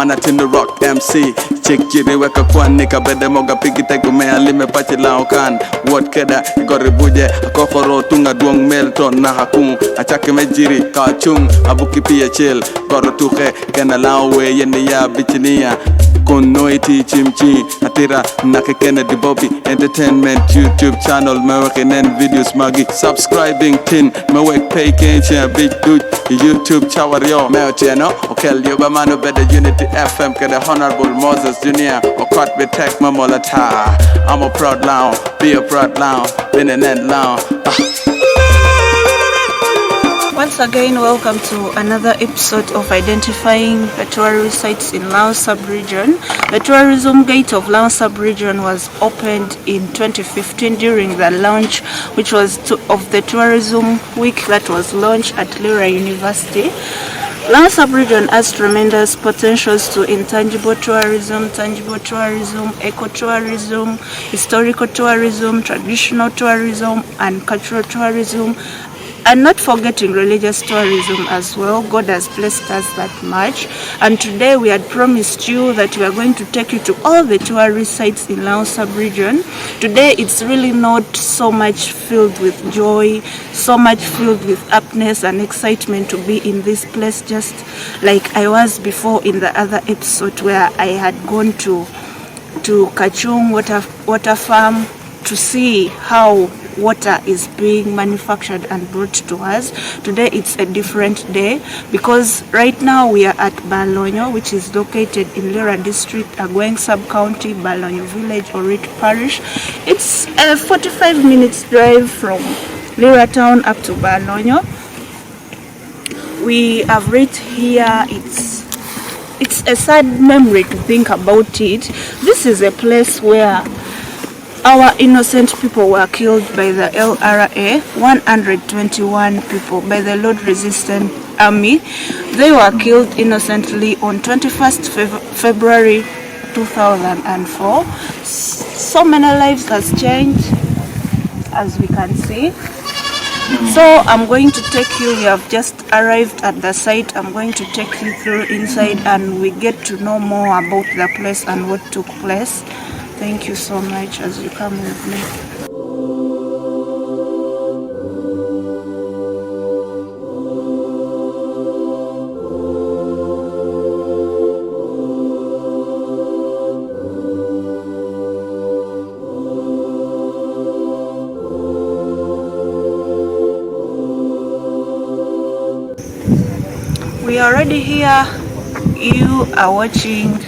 Manatino Rock MC. Chick jiri weka kwani kabede moga pigi tegu mea lime pachi laokan. Word keda igori buje akokoro tunga duong Melton na hakung. Achake mejiri kachung abuki pia chill. Goro tuke kena laowe yene ya bichinia. Konoiti chimchi atira nakekene di Bobie Entertainment YouTube channel mewekenen videos magi subscribing tin mewek pay kenche big dude YouTube chawario mewcheno okel yoba manu bede Unity FM kede Honorable Moses Jr. Okot be tek mamolata. I'm a proud loud, be a proud loud, been an end loud. Once again, welcome to another episode of identifying the tourist sites in Lango sub-region. The tourism gate of Lango sub-region was opened in 2015 during the launch, which was of the tourism week that was launched at Lira University. Lango sub-region has tremendous potentials to intangible tourism, tangible tourism, eco-tourism, historical tourism, traditional tourism, and cultural tourism. And not forgetting religious tourism as well. God has blessed us that much. And today we had promised you that we are going to take you to all the tourist sites in Lango sub-region. Today it's really not so much filled with joy, so much filled with happiness and excitement to be in this place, just like I was before in the other episode where I had gone to Kachung water farm to see how water is being manufactured and brought to us. Today it's a different day because right now we are at Barlonyo, which is located in Lira district, Agweng sub-county, Barlonyo village, Orit parish. It's a 45 minutes drive from Lira town up to Barlonyo. We have reached here. It's a sad memory to think about it. This is a place where our innocent people were killed by the LRA, 121 people by the Lord Resistance Army. They were killed innocently on 21st February 2004. So many lives has changed, as we can see. So I'm going to take you, we have just arrived at the site. I'm going to take you through inside and we get to know more about the place and what took place. Thank you so much as you come with me. We are already here. You are watching.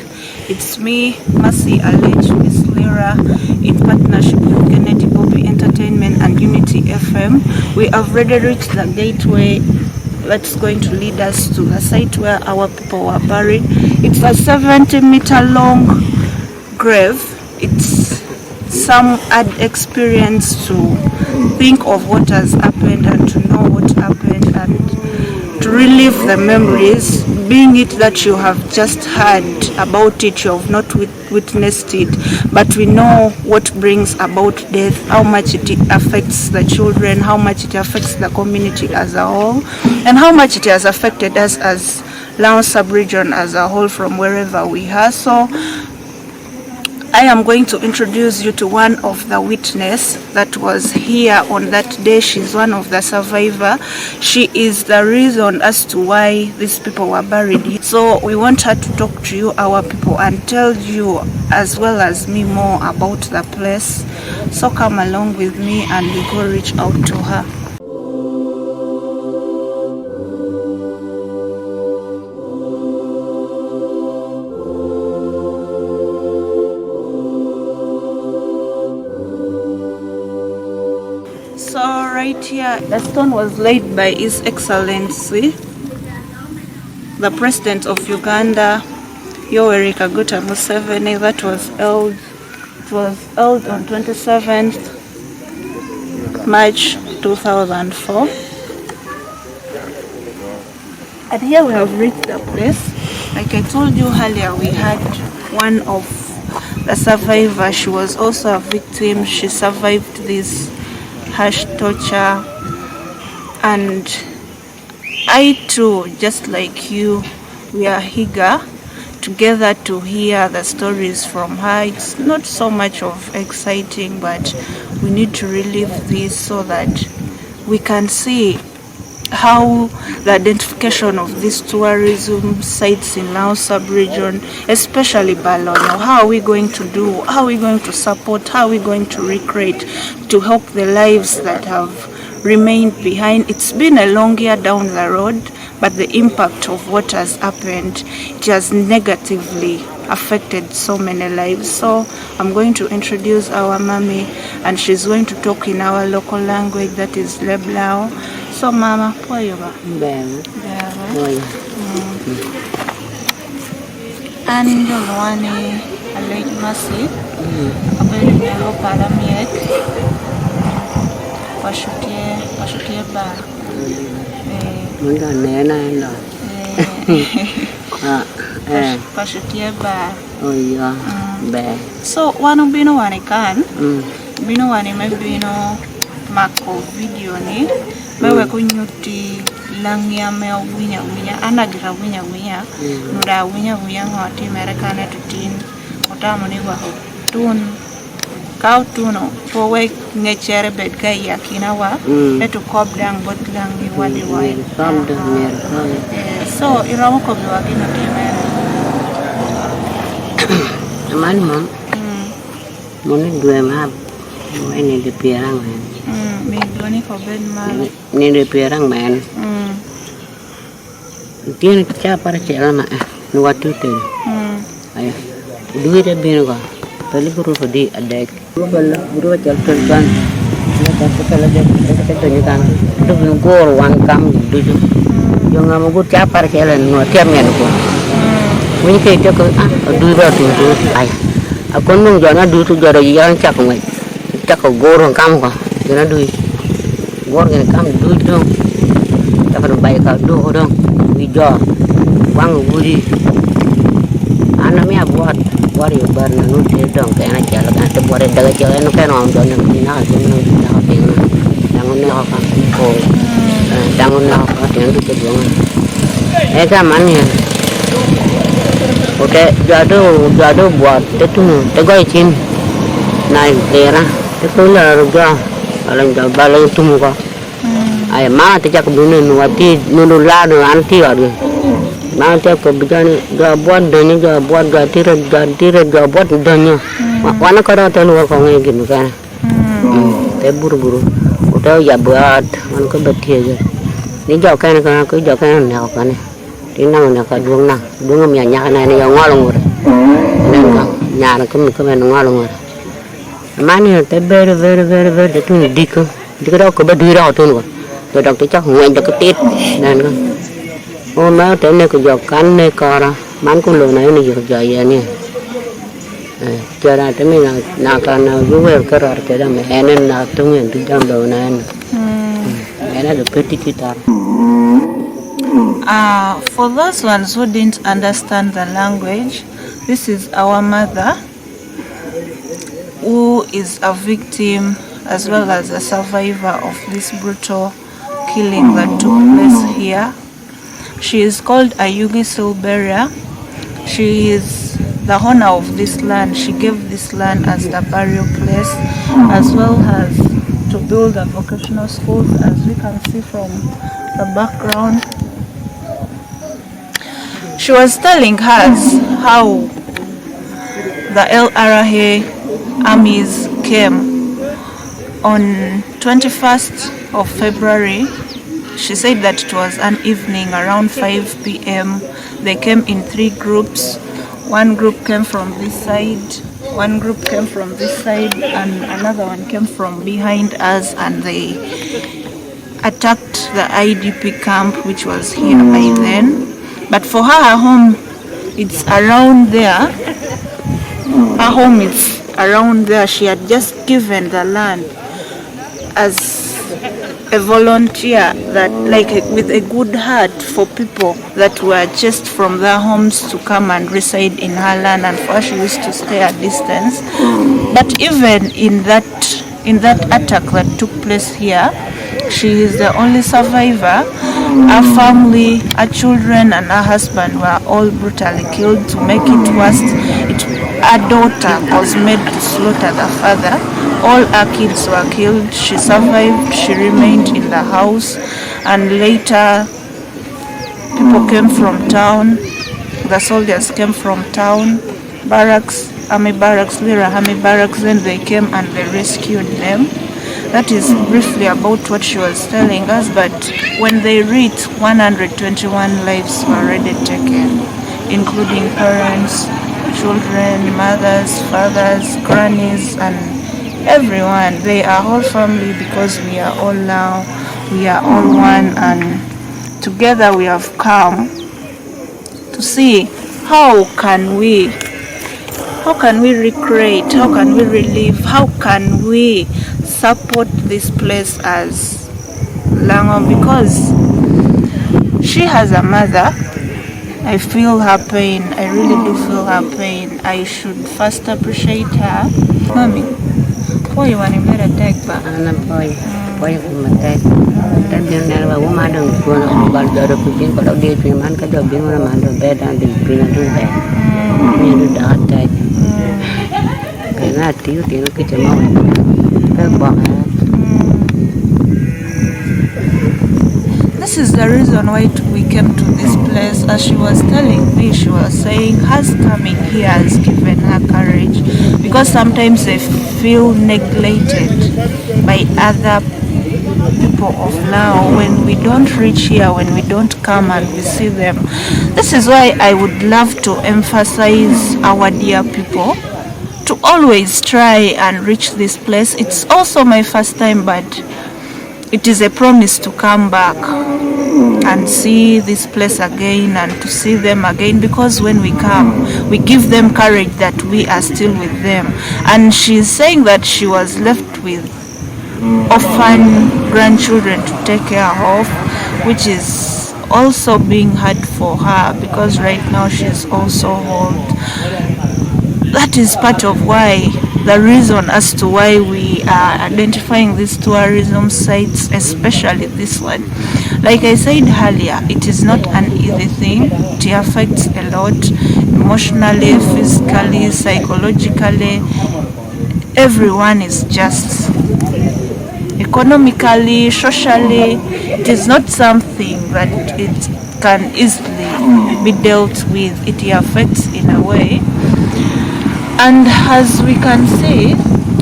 It's me, Mercy Alej, Miss Lira, in partnership with Kennedy, Bobie Entertainment and Unity FM. We have already reached the gateway that's going to lead us to the site where our people were buried. It's a 70-meter long grave. It's some had experience to think of what has happened and to know what happened and to relive the memories, being it that you have just heard about it, you have not witnessed it, but we know what brings about death, how much it affects the children, how much it affects the community as a whole, and how much it has affected us as Lango sub-region as a whole from wherever we are. So I am going to introduce you to one of the witness that was here on that day. She's one of the survivor. She is the reason as to why these people were buried here. So we want her to talk to you, our people, and tell you as well as me more about the place. So come along with me and we go reach out to her. So right here, the stone was laid by His Excellency, the President of Uganda, Yoweri Kaguta Museveni. That was held on 27th March 2004. And here we have reached the place. Like I told you earlier, we had one of the survivors. She was also a victim. She survived this harsh torture, and I too, just like you, we are eager together to hear the stories from her. It's not so much of exciting, but we need to relive this so that we can see how the identification of these tourism sites in Lao sub-region, especially Barlonyo, how are we going to do, how are we going to support, how are we going to recreate to help the lives that have remained behind. It's been a long year down the road, but the impact of what has happened, it has negatively affected so many lives. So I'm going to introduce our mommy, and she's going to talk in our local language, that is Leblao. So mama, poyoba. Ani ndolwani alej masi. Abeli melo paramiek. Pashutie ba. Munda nena ndo. Pashutie ba. Oh yeah. Ba. So wanu bino wani kan. Bino wani mebino mako video ni. Mewe kunyuti langia mea winya anagira winya nura winya ngoti merekane tutin otamu ni wa tun kau tuno powe ngechere bed kai yakina wa etu kob dang bot langi wadi wai so iramu ko biwa kino timere aman mom moni due ma ini di pirang mi doni ko bed mal ni di pirang man tiene que echar para echar la no va a tuter ay duit de bien ko peli guru di adek guru chal kan la ta kala de ka to ni kan do no gor wan kam du yo ngam go echar para echar no tiam men ko wini ke to ko du do tu ay akon mong jana du tu jara yang chak ngai chak ko gor kam ko jana du gor ni kam du dong ta ko bay ka du dong jo wang budi anamnya buat yo barna nu te dong ke na chala kan te buat daga chala nu kan om don ni na tu nu na ting dangun ne ha kan ko dangun na ha ting tu te dong ka man ya oke jado buat te tu te goi chin nai tera te ko la ga alang ja balang tu mu ko ay ma te jak bunu nu ati nu la nu anti ade ma te ko bijani ga buat dani ga buat ga tira ga buat dani wana ko da te lu ko ngai ginu kan te buru udah ya buat man ko betie je ni jo kan ko jo kan na ko ne ti nang na ka duong mi nya na ni ngolong ore nen ka nya na ko mi ko men ngolong ore ma ni te very te tu diko ko be du ra tu no tôi đọc tôi chắc ngồi được cái tết nên con hôm đó tới này có giọt cắn này cò ra bán con lợn này này giọt vậy nè chờ ra tới mình là còn vui vẻ cái rồi tới đó mẹ nên là tôi nguyện tôi trong đầu này mẹ đã được biết tí ta. For those ones who didn't understand the language, this is our mother who is a victim as well as a survivor of this brutal killing that took place here. She is called Ayugi Silberia. She is the owner of this land. She gave this land as the burial place, as well as to build the vocational schools, as we can see from the background. She was telling us how the LRA armies came on 21st of February. She said that it was an evening around 5 p.m. They came in 3 groups. One group came from this side, one group came from this side, and another one came from behind us, and they attacked the IDP camp, which was here by then. But for her home, it's around there. Her home is around there. She had just given the land as a volunteer, that like with a good heart for people that were just from their homes to come and reside in her land, and for her she used to stay a distance. But even in that attack that took place here, she is the only survivor, Her family, her children and her husband were all brutally killed. To make it worse, her daughter was made to slaughter the father. All her kids were killed. She survived. She remained in the house, and later people came from town. The soldiers came from town, barracks, army barracks, Lira army barracks. Then they came and they rescued them. That is briefly about what she was telling us. But when they reached, 121 lives were already taken, including parents, children, mothers, fathers, grannies, and everyone. They are all family, because we are all now, we are all one, and together we have come to see how can we recreate, how can we relive, how can we support this place as Lango, because she has a mother. I feel her pain. I really do feel her pain. I should first appreciate her. Mommy, boy, one in better take back. Boy from my dad. That young man, a woman, don't go on about the other people, but I'll be a man, could have been on the bed and the green and do that. You do that type. And that you look at your mom. This is the reason why we came to this place. As she was telling me, she was saying us coming here has given her courage, because sometimes they feel neglected by other people of now when we don't reach here, when we don't come and we see them. This is why I would love to emphasize our dear people to always try and reach this place. It's also my first time, but it is a promise to come back and see this place again and to see them again, because when we come, we give them courage that we are still with them. And she's saying that she was left with orphan grandchildren to take care of, which is also being hard for her, because right now she's also old. That is part of why, the reason as to why we are identifying these tourism sites, especially this one. Like I said earlier, it is not an easy thing. It affects a lot, emotionally, physically, psychologically. Everyone is just economically, socially. It is not something that it can easily be dealt with. It affects in a way. And as we can see,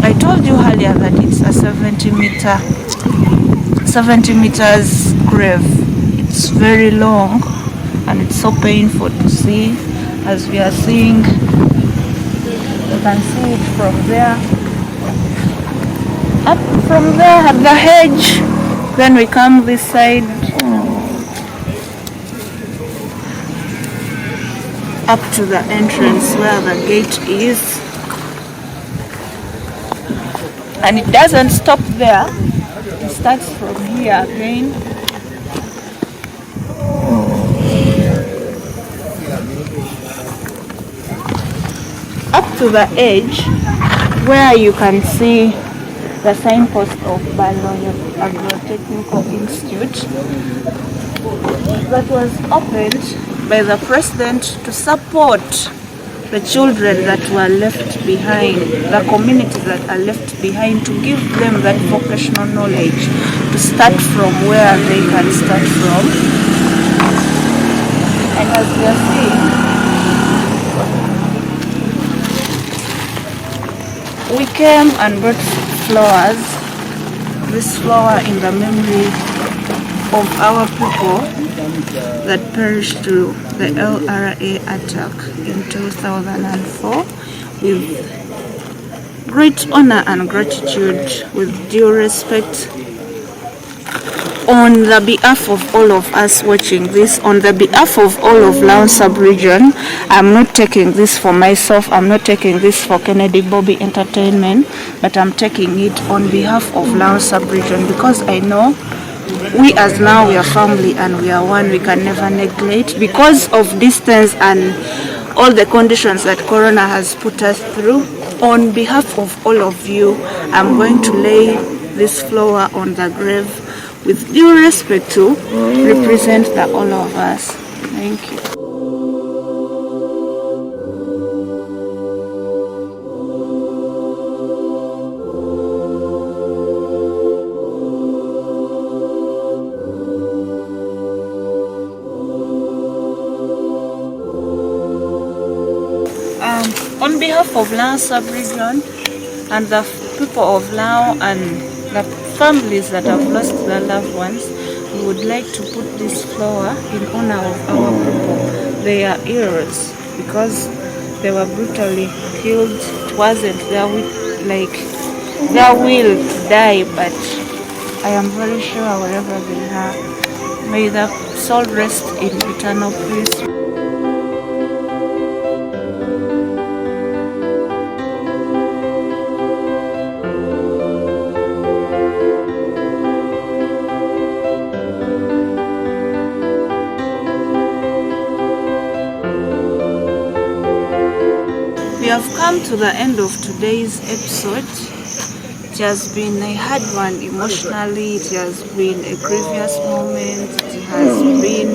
I told you earlier that it's a 70 meters grave. It's very long and it's so painful to see. As we are seeing, you can see it from there, up from there at the hedge. Then we come this side, up to the entrance where the gate is, and it doesn't stop there. It starts from here again. Up to the edge where you can see the signpost of Barlonyo Agro-Technical Institute that was opened by the president to support the children that were left behind, the communities that are left behind, to give them that vocational knowledge, to start from where they can start from. And as we are seeing, we came and brought flowers, this flower in the memory of our people that perished through the LRA attack in 2004, with great honor and gratitude, with due respect, on the behalf of all of us watching this, on the behalf of all of Lango sub-region. I'm not taking this for myself, I'm not taking this for Kennedy Bobie Entertainment, but I'm taking it on behalf of Lango sub-region, because I know we as now, we are family and we are one. We can never neglect, because of distance and all the conditions that Corona has put us through. On behalf of all of you, I'm going to lay this flower on the grave with due respect to represent the all of us. Thank you. On behalf of Lango sub-region and the people of Lango and the families that have lost their loved ones, we would like to put this flower in honor of our people. They are heroes because they were brutally killed. It wasn't their will to die, but I am very sure wherever they are, may the soul rest in eternal peace. We have come to the end of today's episode. It has been a hard one emotionally, it has been a grievous moment, it has been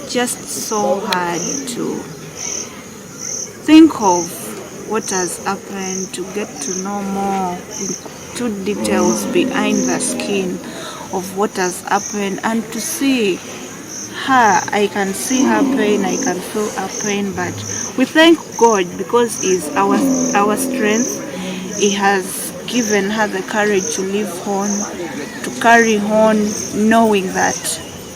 just so hard to think of what has happened, to get to know more into details behind the skin of what has happened, and to see her. I can see her pain, I can feel her pain, but we thank God because He is our strength. He has given her the courage to live on, to carry on, knowing that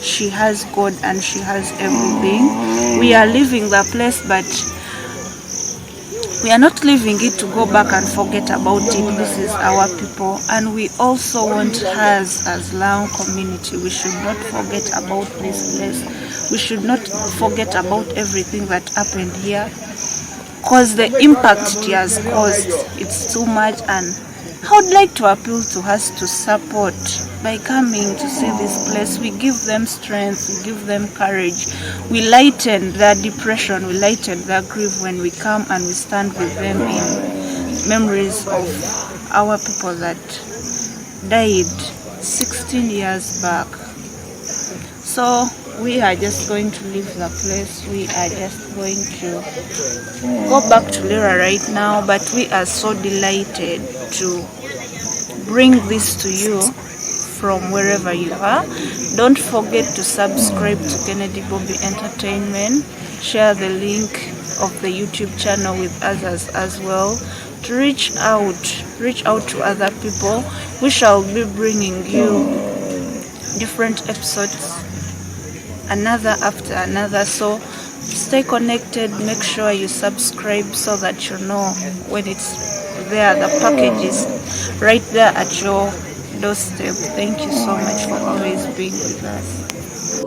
she has God and she has everything. We are leaving the place, but we are not leaving it to go back and forget about it. This is our people, and we also want us as Lango community. We should not forget about this place. We should not forget about everything that happened here, because the impact it has caused, it's too much. And I would like to appeal to us to support by coming to see this place. We give them strength, we give them courage, we lighten their depression, we lighten their grief when we come and we stand with them in memories of our people that died 16 years back. So we are just going to leave the place. We are just going to go back to Lira right now, but we are so delighted to bring this to you from wherever you are. Don't forget to subscribe to Kennedy Bobie Entertainment. Share the link of the YouTube channel with others as well, to reach out to other people. We shall be bringing you different episodes, another after another. So stay connected, make sure you subscribe so that you know when it's there. The package is right there at your doorstep. Thank you so much for always being with us.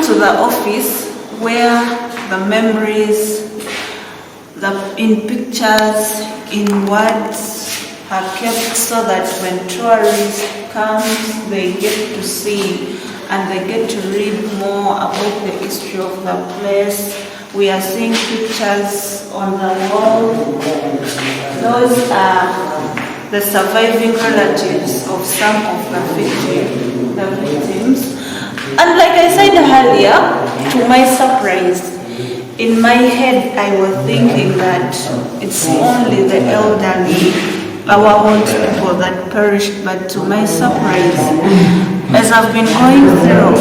to the office where the memories, in pictures, in words are kept, so that when tourists come, they get to see and they get to read more about the history of the place. We are seeing pictures on the wall. Those are the surviving relatives of some of the victims. And like I said earlier, to my surprise, in my head I was thinking that it's only the elderly, our old people that perished, but to my surprise, as I've been going through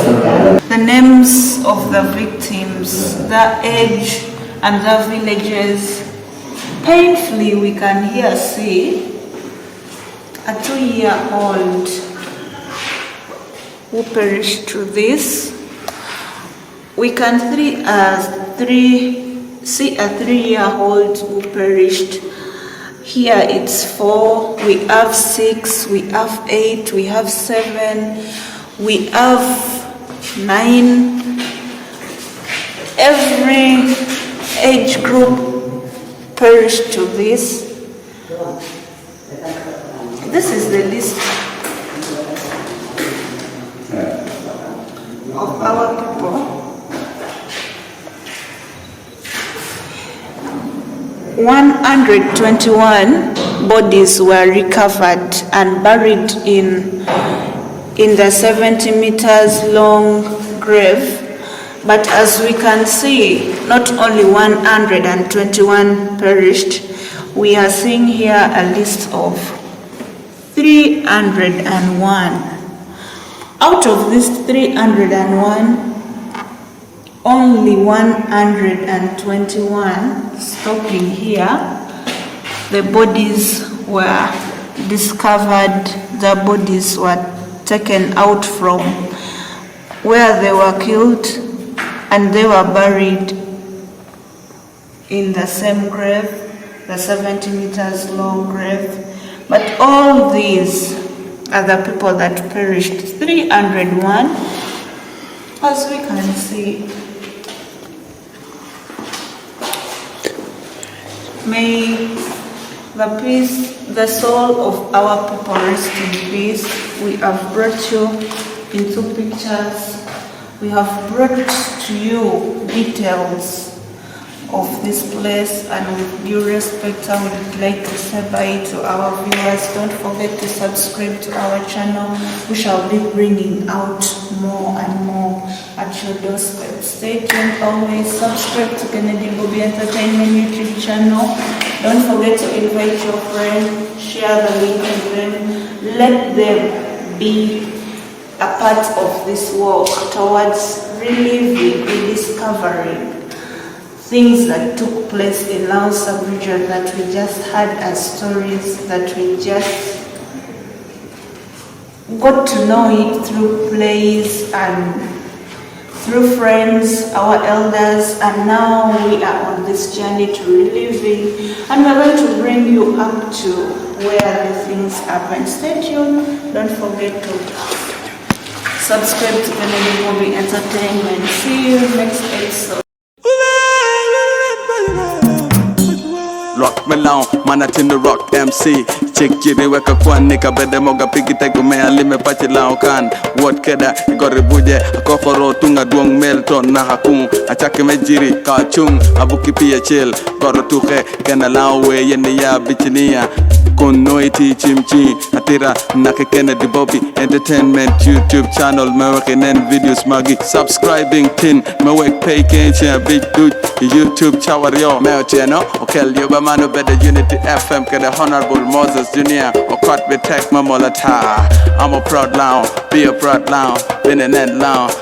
the names of the victims, the age and the villages, painfully we can here see a 2-year-old who perished through this. We can see a 3-year-old who perished. Here it's 4, we have 6, we have 8, we have 7, we have 9. Every age group perished to this. This is the list of our people. 121 bodies were recovered and buried in the 70 meters long grave. But as we can see, not only 121 perished, we are seeing here a list of 301. Out of this 301, only 121, stopping here, the bodies were discovered, the bodies were taken out from where they were killed and they were buried in the same grave, the 70 meters long grave. But all these are the people that perished, 301, as we can see. May the soul of our people rest in peace. We have brought you into pictures. We have brought to you details of this place, and with due respect, I would like to say bye to our viewers. Don't forget to subscribe to our channel. We shall be bringing out more and more at your doorstep. Stay tuned, always subscribe to Bobie Entertainment YouTube channel. Don't forget to invite your friend, share the link, and then let them be a part of this walk towards reliving, rediscovering things that took place in Lango sub-region that we just had as stories, that we just got to know it through plays and through friends, our elders, and now we are on this journey to reliving, and we're going to bring you up to where the things happen. Stay tuned. Don't forget to subscribe to Bobie Entertainment. See you next episode. Rock me long, man at in the rock MC. Check jiri weka kwa nika bede moga pigi tegu mea lime pachi lao kan. What keda igori buje akokoro tunga duong melton na hakung. Achake me jiri kachung abuki pia chill. Goro tuke kena lao we yene ya bichinia. Konoiti chimchi atira nakekene di Bobie Entertainment YouTube channel. Mewekenen videos magi subscribing tin. Mewek pay kencha big dude YouTube chawario. Meo cheno okel yoba manu bede Unity FM kede Honorable Moses Jr. Okot be tek mamolata. I'm a proud lounge, be a proud lounge, been an end lounge.